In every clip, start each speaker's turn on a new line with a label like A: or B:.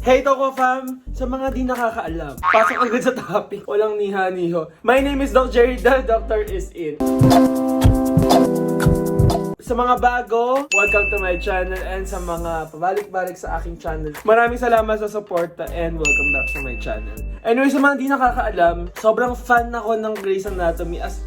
A: Hey Toko fam! Sa mga di nakakaalam, pasok agad sa topic. Walang niha-niho. My name is Doc Jerry, the doctor is in. Sa mga bago, welcome to my channel, and sa mga pabalik-balik sa aking channel, maraming salamat sa support and welcome back to my channel. Anyway, sa mga di nakakaalam, sobrang fan ako ng Grey's Anatomy, as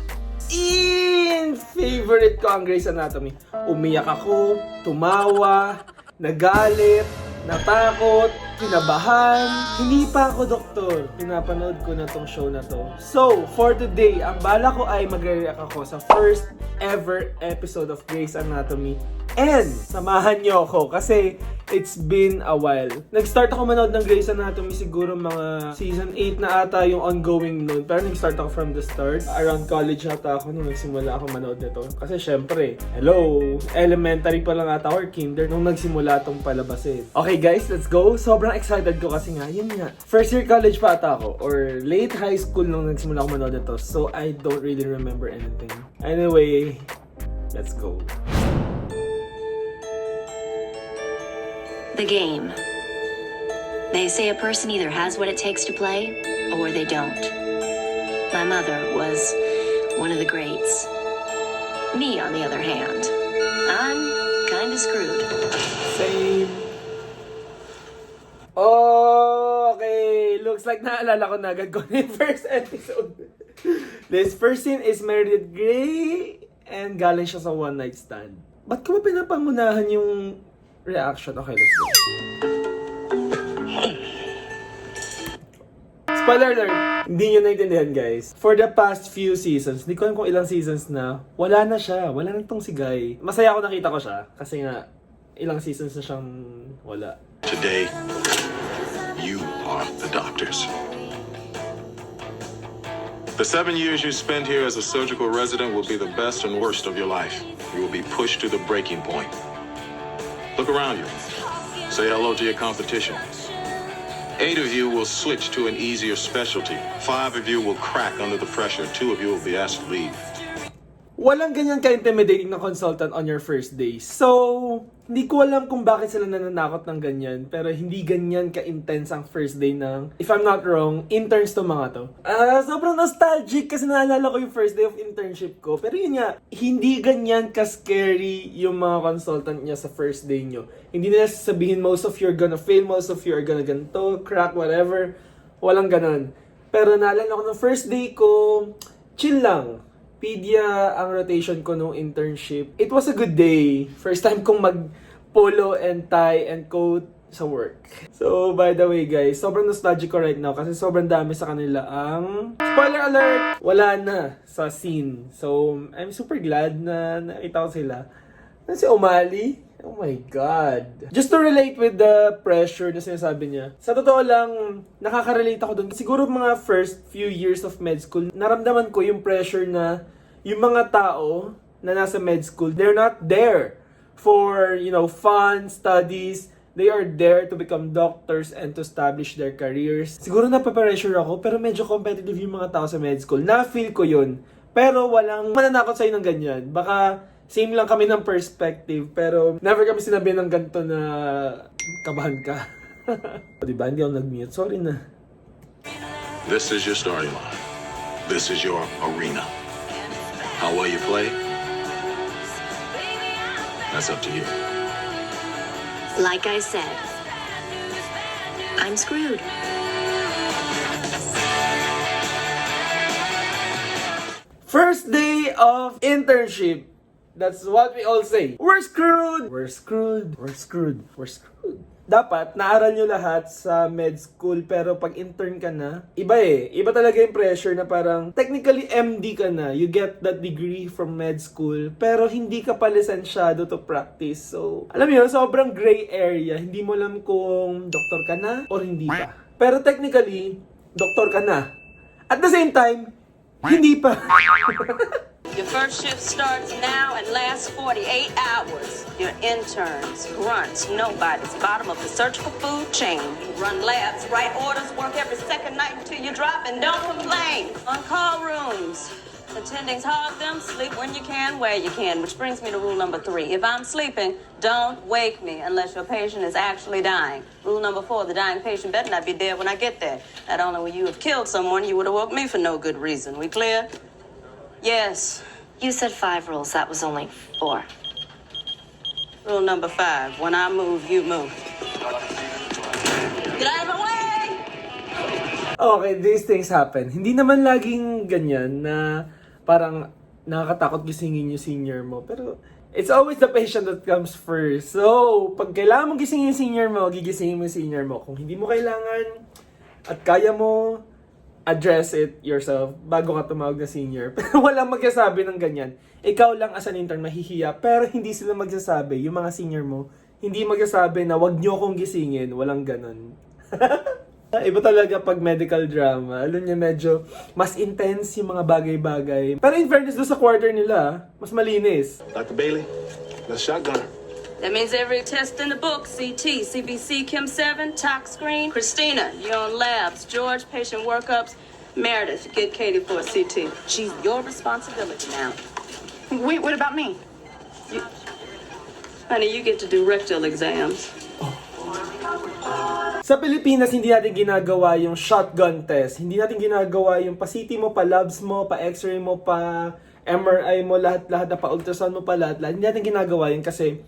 A: in favorite ko ang Grey's Anatomy. Umiyak ako, tumawa, nagalit, natakot, kinabahan. Hindi pa ako doktor. Pinapanood ko na tong show na to. So, for today, ang bala ko ay magre-react ako sa first ever episode of Grey's Anatomy. And, samahan nyo ako kasi it's been a while. Nag-start ako manood ng Grey's Anatomy siguro mga season 8 na ata yung ongoing noon. Pero nag-start ako from the start. Around college ata ako nung nagsimula ako manood nito. Kasi syempre, hello, elementary pa lang ata or kinder nung nagsimula tong palabasin. Okay guys, let's go. Sobrang excited ko kasi nga, yun nga. First year college pa ata ako or late high school nung nagsimula ako manood nito. So I don't really remember anything. Anyway, let's go.
B: The game. They say a person either has what it takes to play, or they don't. My mother was one of the greats. Me, on the other hand, I'm kinda screwed.
A: Same. Oh, okay. Looks like naalala ko na agad ko na yung first episode. This first scene is Meredith Grey and galing siya sa one night stand. Ba't ko ba pinapangunahan yung reaction? Okay, let's go. Spoiler alert! Hindi nyo naintindihan guys. For the past few seasons, hindi ko alam kung ilang seasons na, wala na siya. Wala na tong si Guy. Masaya ako nakita ko siya. Kasi nga, ilang seasons na siyang wala.
C: Today, you are the doctors. The 7 years you spend here as a surgical resident will be the best and worst of your life. You will be pushed to the breaking point. Look around you. Say hello to your competition. 8 of you will switch to an easier specialty. 5 of you will crack under the pressure. 2 of you will be asked to leave.
A: Walang ganyan ka-intimidating na consultant on your first day. So, hindi ko alam kung bakit sila nananakot ng ganyan. Pero hindi ganyan ka-intense ang first day ng, if I'm not wrong, interns to mga to. Sobrang nostalgic kasi naalala ko yung first day of internship ko. Pero yun nga, hindi ganyan ka-scary yung mga consultant niya sa first day nyo. Hindi nila sasabihin most of you are gonna fail, most of you are gonna ganito, crack, whatever. Walang ganon. Pero naalala ko ng first day ko, chill lang. Pedia ang rotation ko nung internship. It was a good day. First time kong mag-polo and tie and coat sa work. So, by the way guys, sobrang nostalgic ko right now kasi sobrang dami sa kanila ang... Spoiler alert! Wala na sa scene. So, I'm super glad na nakita ko sila. Si Umali, oh my God. Just to relate with the pressure na sinasabi niya. Sa totoo lang, nakaka-relate ako dun. Siguro mga first few years of med school, naramdaman ko yung pressure na yung mga tao na nasa med school, they're not there for, fun, studies. They are there to become doctors and to establish their careers. Siguro napapressure ako, pero medyo competitive yung mga tao sa med school. Na-feel ko yun. Pero walang mananakot sa'yo ng ganyan. Baka same lang kami ng perspective, pero never kami sinabi ng ganito na kabahan ka. Diba? Hindi ako nag-mute. Sorry na.
C: This is your starting line. This is your arena. How well you play, that's up to you.
B: Like I said, I'm screwed.
A: First day of internship. That's what we all say. We're screwed! We're screwed. We're screwed. We're screwed. Dapat, naaral nyo lahat sa med school, pero pag intern ka na, iba eh. Iba talaga yung pressure na parang, technically MD ka na. You get that degree from med school, pero hindi ka pa lisensyado to practice. So, alam mo yun, sobrang gray area. Hindi mo alam kung doktor ka na or hindi pa. Pero technically, doktor ka na. At the same time, hindi pa.
D: Your first shift starts now and lasts 48 hours. Your interns, grunts, nobodies, bottom of the surgical food chain. You run labs, write orders, work every second night until you drop, and don't complain. On call rooms, Attendings hog them, sleep when you can, where you can, which brings me to rule number 3. If I'm sleeping, don't wake me unless your patient is actually dying. Rule number 4, the dying patient better not be dead when I get there. Not only will you have killed someone, you would have woke me for no good reason. We clear? Yes.
B: You said 5 rules. That was only 4.
D: Rule number 5, when I move, you move. Get out of my way!
A: Okay, these things happen. Hindi naman laging ganyan na parang nakakatakot gisingin yung senior mo. Pero it's always the patient that comes first. So, pag kailangan mong gisingin yung senior mo, gigisingin mo yung senior mo. Kung hindi mo kailangan at kaya mo, address it yourself bago ka tumawag na senior. Pero walang magsasabi ng ganyan. Ikaw lang as an intern mahihiya, pero hindi sila magsasabi. Yung mga senior mo, hindi magsasabi na wag nyo akong gisingin. Walang ganon. Iba talaga pag medical drama. Alam niya, medyo mas intense yung mga bagay-bagay. Pero in fairness doon sa quarter nila, mas malinis.
C: Dr. Bailey, let's shotgun.
D: That means every test in the book, CT, CBC, Chem 7, tox screen. Christina, you're on labs. George, patient workups. Meredith, get Katie for a CT. She's your responsibility now.
E: Wait, what about me?
D: Honey, you get to do rectal exams.
A: Sa Pilipinas, hindi natin ginagawa yung shotgun test. Hindi natin ginagawa yung pa-CT mo, pa-labs mo, pa-x-ray mo, pa-MRI mo, lahat-lahat na pa-ultrasound mo, lahat. Hindi natin ginagawa yun kasi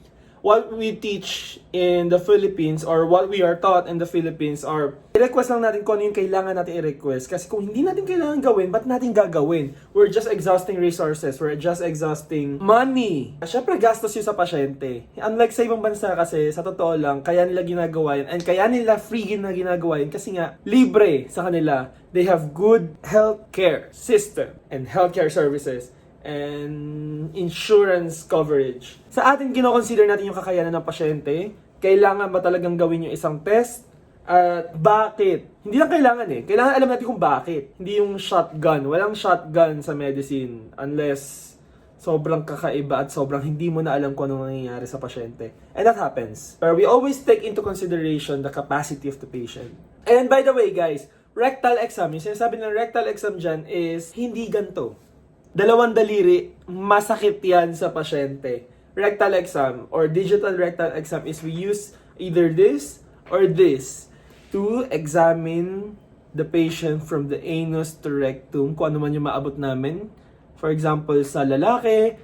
A: what we teach in the Philippines or what we are taught in the Philippines are i-request lang natin kung ano yung kailangan natin i-request. Kasi kung hindi natin kailangan gawin, ba't natin gagawin? We're just exhausting resources. We're just exhausting money. Siyempre, gastos yun sa pasyente. Unlike sa ibang bansa kasi, sa totoo lang, kaya nila ginagawa yun. And kaya nila free na ginagawa yun kasi nga, libre sa kanila. They have good healthcare system and healthcare services and insurance coverage. Sa atin, kinoconsider natin yung kakayanan ng pasyente. Kailangan ba talagang gawin yung isang test? At bakit? Hindi lang kailangan eh. Kailangan alam natin kung bakit. Hindi yung shotgun. Walang shotgun sa medicine unless sobrang kakaiba at sobrang hindi mo na alam kung anong nangyayari sa pasyente. And that happens. Pero we always take into consideration the capacity of the patient. And by the way guys, rectal exam, yung sinasabi ng rectal exam dyan is hindi ganito. 2 daliri, masakit yan sa pasyente. Rectal exam or digital rectal exam is we use either this or this to examine the patient from the anus to rectum, kung ano man yung maabot namin. For example, sa lalaki,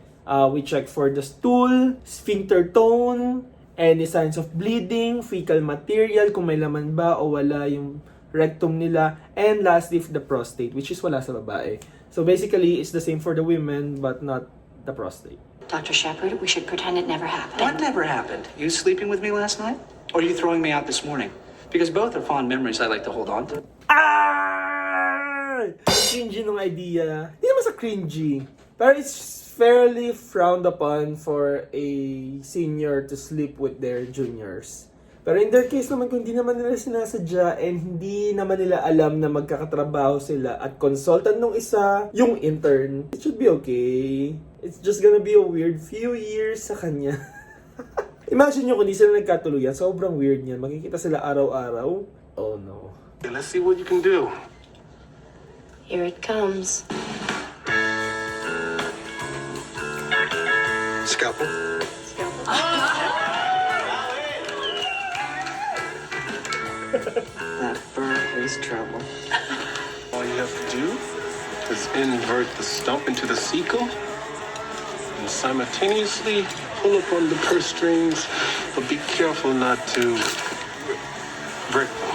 A: we check for the stool, sphincter tone, any signs of bleeding, fecal material, kung may laman ba o wala yung rectum nila, and lastly, the prostate, which is wala sa babae. So basically, it's the same for the women, but not the prostate.
B: Dr. Shepard, we should pretend it never happened.
E: What never happened? You sleeping with me last night? Or are you throwing me out this morning? Because both are fond memories I like to hold on to.
A: Ah! Cringy nung idea. Hindi naman sa cringy. Pero it's fairly frowned upon for a senior to sleep with their juniors. Pero in their case naman, kung hindi naman nila sinasadya and hindi naman nila alam na magkakatrabaho sila at consultant nung isa, yung intern, it should be okay. It's just gonna be a weird few years sa kanya. Imagine nyo kung hindi sila nagkatuluyan, sobrang weird niyan. Makikita sila araw-araw. Oh no.
C: Let's see what you can do.
B: Here it comes.
C: Scalpel.
E: That burn is trouble.
F: All you have to do is invert the stump into the cecum and simultaneously pull up on the purse strings, but be careful not to break them.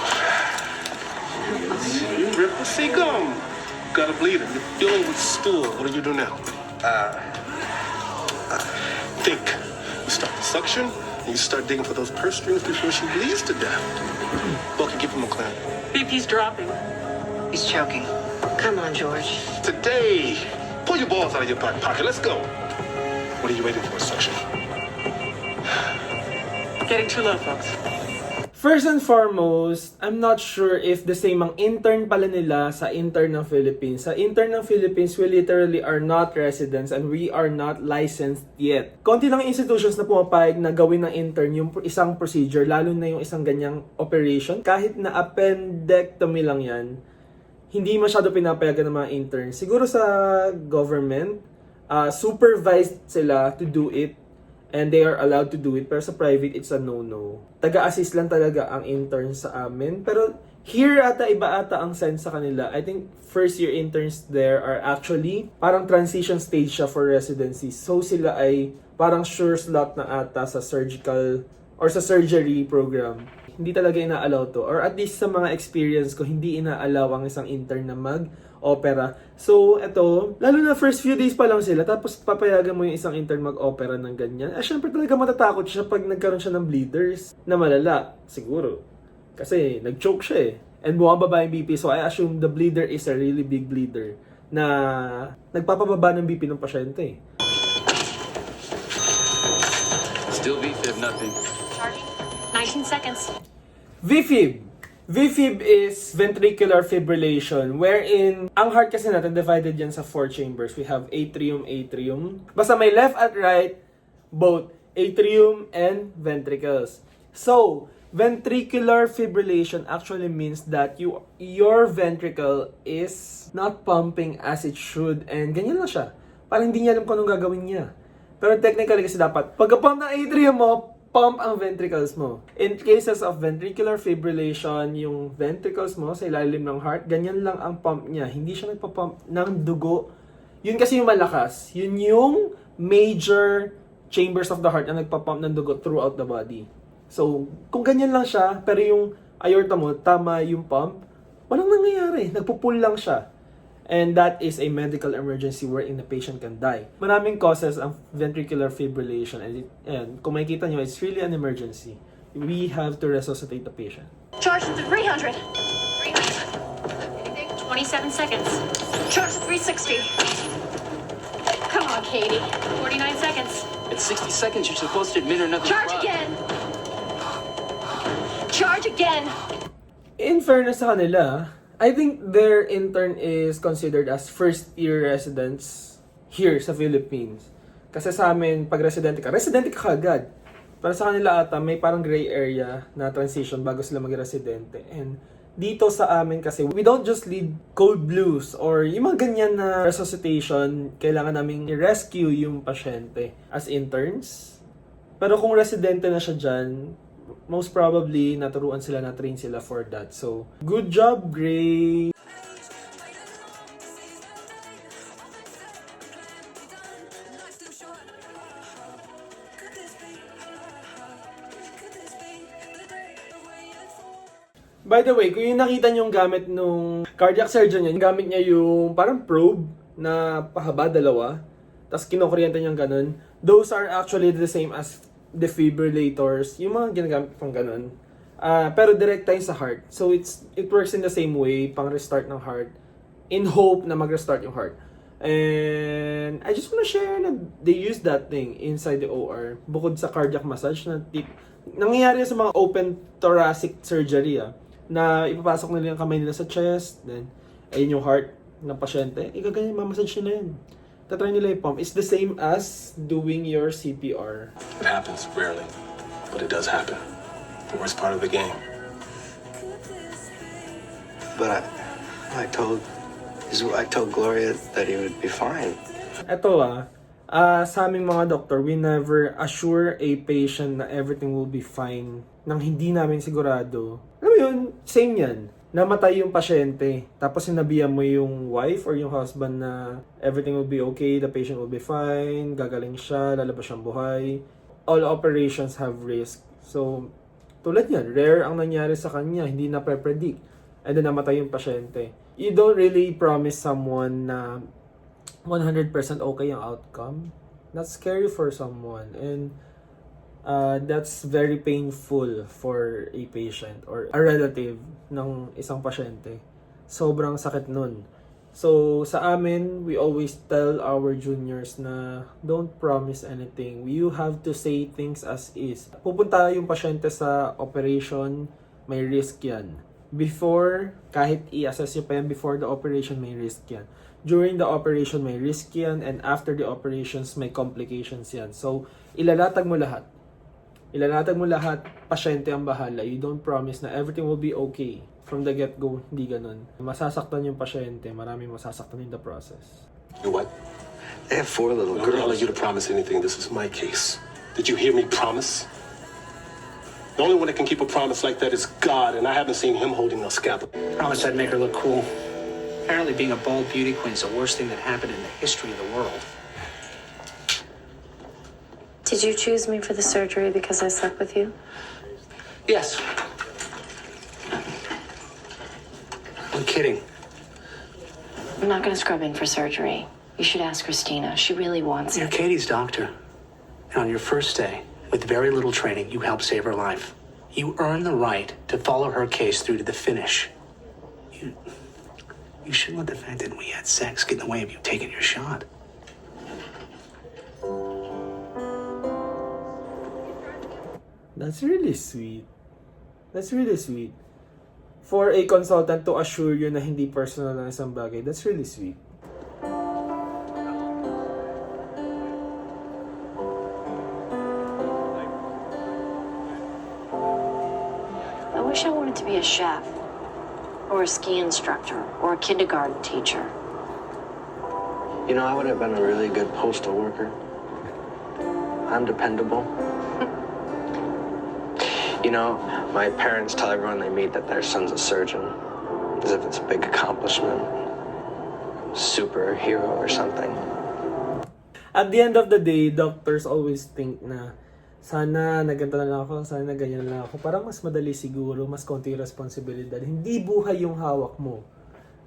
F: You rip the cecum. You got a bleeder. You're filling with stool. What do you do now? Think. You start the suction, and you start digging for those purse strings before she bleeds to death. Bucky, give him a clamp.
D: BP's dropping.
E: He's choking.
B: Come on, George.
F: Today, pull your balls out of your back pocket. Let's go. What are you waiting for, suction?
D: Getting too low, folks.
A: First and foremost, I'm not sure if the same ang intern pala nila sa intern ng Philippines. Sa intern ng Philippines, we literally are not residents and we are not licensed yet. Konti lang institutions na pumapayag na gawin ng intern yung isang procedure, lalo na yung isang ganyang operation. Kahit na appendectomy lang yan, hindi masyado pinapayagan ng mga interns. Siguro sa government, supervised sila to do it and they are allowed to do it. Pero sa private, it's a no-no. Taga-assist lang talaga ang interns sa amin. Pero here ata, iba ata ang sense sa kanila. I think first year interns there are actually parang transition stage siya for residency. So sila ay parang sure slot na ata sa surgical or sa surgery program. Hindi talaga ina-allow to. Or at least sa mga experience ko, hindi ina-allow ang isang intern na mag-opera. So, eto, lalo na first few days pa lang sila, tapos papayagan mo yung isang intern mag-opera ng ganyan. Syempre talaga matatakot siya pag nagkaroon siya ng bleeders na malala. Siguro. Kasi nag-choke siya eh. And bumababa yung BP. So, I assume the bleeder is a really big bleeder na nagpapababa ng BP ng pasyente eh.
G: Still VFib, nothing.
B: Charging. 19 seconds.
A: VFib. VFib is ventricular fibrillation, wherein ang heart kasi natin divided yan sa 4 chambers. We have atrium, atrium. Basta may left at right, both atrium and ventricles. So, ventricular fibrillation actually means that your ventricle is not pumping as it should, and ganyan lang siya. Parang hindi niya alam kung anong gagawin niya. Pero technically kasi dapat, pagka-pump ng atrium mo, pump ang ventricles mo. In cases of ventricular fibrillation, yung ventricles mo sa ilalim ng heart, ganyan lang ang pump niya. Hindi siya nagpa-pump ng dugo. Yun kasi yung malakas. Yun yung major chambers of the heart na nagpa-pump ng dugo throughout the body. So, kung ganyan lang siya, pero yung aorta mo, tama yung pump, walang nangyayari. Nagpo-pull lang siya. And that is a medical emergency wherein the patient can die. Maraming causes ang ventricular fibrillation. And kung makikita nyo, it's really an emergency. We have to resuscitate the patient.
B: Charge to 300. 300. Anything? 27 seconds. Charge to 360. Come on, Katie. 49 seconds.
G: At 60 seconds, you're supposed to admit another
B: Charge
G: drug.
B: again. Charge again.
A: In fairness sa kanila, I think their intern is considered as first-year residents here sa Philippines. Kasi sa amin, pag residente ka agad. Pero sa kanila ata, may parang gray area na transition bago sila mag-residente. And dito sa amin kasi, we don't just lead code blues or yung mga ganyan na resuscitation, kailangan naming i-rescue yung pasyente as interns. Pero kung residente na siya dyan, most probably, naturuan sila, na-train sila for that. So, good job, Gray! By the way, kung yung nakita nyo yung gamit nung cardiac surgeon niya, yung gamit niya yung parang probe na pahaba, dalawa, tapos kinukuryente niyang ganun, those are actually the same as defibrillators, yung mga ginagamit pang ganun. Pero direct tayo sa heart. So it works in the same way, pang restart ng heart, in hope na mag-restart yung heart. And I just wanna share na they use that thing inside the OR, bukod sa cardiac massage na nangyayari sa mga open thoracic surgery, na ipapasok nila yung kamay nila sa chest, then ayun yung heart ng pasyente, igaganyan, mamassage nila yun. Tatry nila yung pump. It's the same as doing your CPR.
F: It happens rarely, but it does happen. The worst part of the game.
H: But I told Gloria that he would be fine.
A: Ito sa aming mga doktor, we never assure a patient na everything will be fine nang hindi namin sigurado. Alam mo yun, same yan. Namatay yung pasyente, tapos sinabihan mo yung wife or yung husband na everything will be okay, the patient will be fine, gagaling siya, lalabas siyang buhay. All operations have risk. So, tulad yan, rare ang nangyari sa kanya, hindi na pre-predict. And then namatay yung pasyente. You don't really promise someone na 100% okay ang outcome. That's scary for someone. And that's very painful for a patient or a relative ng isang pasyente. Sobrang sakit nun. So, sa amin, we always tell our juniors na don't promise anything. You have to say things as is. Pupunta yung pasyente sa operation, may risk yan. Before, kahit i-assess nyo pa yan before the operation, may risk yan. During the operation, may risk yan. And after the operations, may complications yan. So, ilalatag mo lahat. Ilanatag mo lahat, pasyente ang bahala. You don't promise na everything will be okay. From the get-go, hindi ganun. Masasaktan yung pasyente, maraming masasaktan in the process.
F: You know what?
H: They have 4 little
F: I'm not gonna
H: girls.
F: let you to promise anything. This is my case. Did you hear me promise? The only one that can keep a promise like that is God, and I haven't seen him holding a scalpel.
E: Promise I'd make her look cool. Apparently being a bald beauty queen is the worst thing that happened in the history of the world.
B: Did you choose me for the surgery because I slept with you?
E: Yes. I'm kidding.
B: I'm not gonna scrub in for surgery. You should ask Christina. She really wants
E: You're
B: it.
E: Katie's doctor. And on your first day, with very little training, you helped save her life. You earned the right to follow her case through to the finish. You shouldn't let the fact that we had sex get in the way of you taking your shot.
A: That's really sweet. That's really sweet. For a consultant to assure you na hindi personal ang isang bagay, that's really sweet.
B: I wish I wanted to be a chef, or a ski instructor, or a kindergarten teacher.
H: You know, I would have been a really good postal worker. I'm dependable. You know, my parents tell everyone they meet that their son's a surgeon, as if it's a big accomplishment, superhero or something.
A: At the end of the day, doctors always think na sana naganto na lang ako, sana ganyan na lang ako. Parang mas madali siguro, mas konti responsibilidad. Hindi buhay yung hawak mo.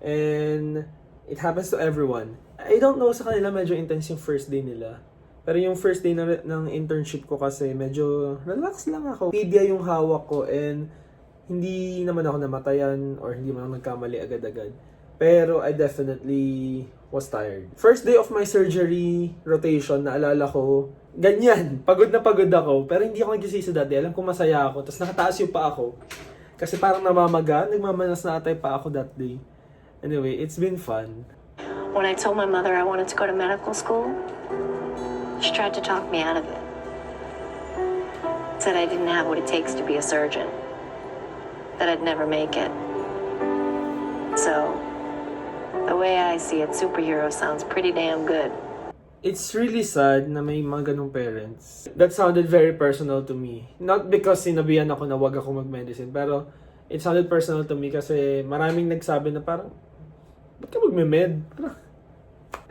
A: And it happens to everyone. I don't know, sa kanila medyo intense yung first day nila. Pero yung first day ng internship ko kasi medyo relax lang ako. Media yung hawak ko and hindi naman ako namatayan or hindi man ako nagkamali agad-agad. Pero I definitely was tired. First day of my surgery rotation, naalala ko, ganyan, pagod na pagod ako. Pero hindi ako nagsisisi dati. Alam ko masaya ako. Tapos nakataas yung pa ako. Kasi parang namamaga, nagmamanas na atay pa ako that day. Anyway, it's been fun.
B: When I told my mother I wanted to go to medical school, she tried to talk me out of it. Said I didn't have what it takes to be a surgeon. That I'd never make it. So, the way I see it, superhero sounds pretty damn good.
A: It's really sad na may mga ganong parents. That sounded very personal to me. Not because sinabihan ako na wag ako mag-medicine, pero it sounded personal to me kasi maraming nagsabi na parang, ba't ka magme-med?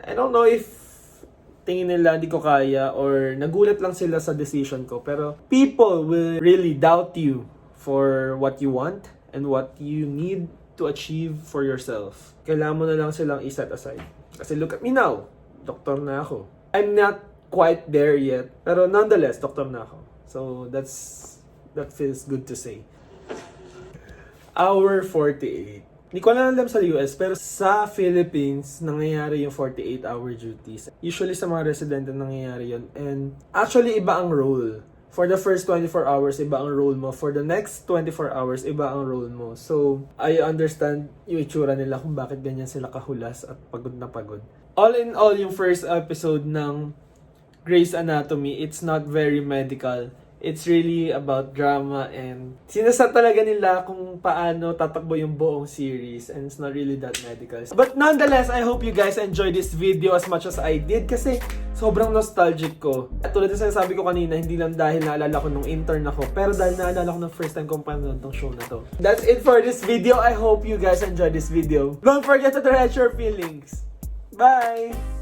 A: I don't know if tingin nila hindi ko kaya or nagulat lang sila sa decision ko. Pero people will really doubt you for what you want and what you need to achieve for yourself. Kailangan mo na lang silang i-set aside. Kasi look at me now. Doktor na ako. I'm not quite there yet. Pero nonetheless, doktor na ako. So that feels good to say. Hour 48. Hindi ko lang alam sa US, pero sa Philippines, nangyayari yung 48-hour duties. Usually sa mga residente nangyayari yun. And actually, iba ang role. For the first 24 hours, iba ang role mo. For the next 24 hours, iba ang role mo. So, I understand yung itsura nila kung bakit ganyan sila kahulas at pagod na pagod. All in all, yung first episode ng Grey's Anatomy, it's not very medical. It's really about drama and sinasat talaga nila kung paano tatakbo yung buong series and it's not really that medical. But nonetheless, I hope you guys enjoyed this video as much as I did kasi sobrang nostalgic ko. At tulad ng sinasabi ko kanina, hindi lang dahil naalala ko nung intern ako, pero dahil naalala ko ng first time kong panood tong show na to. That's it for this video. I hope you guys enjoyed this video. Don't forget to write your feelings. Bye!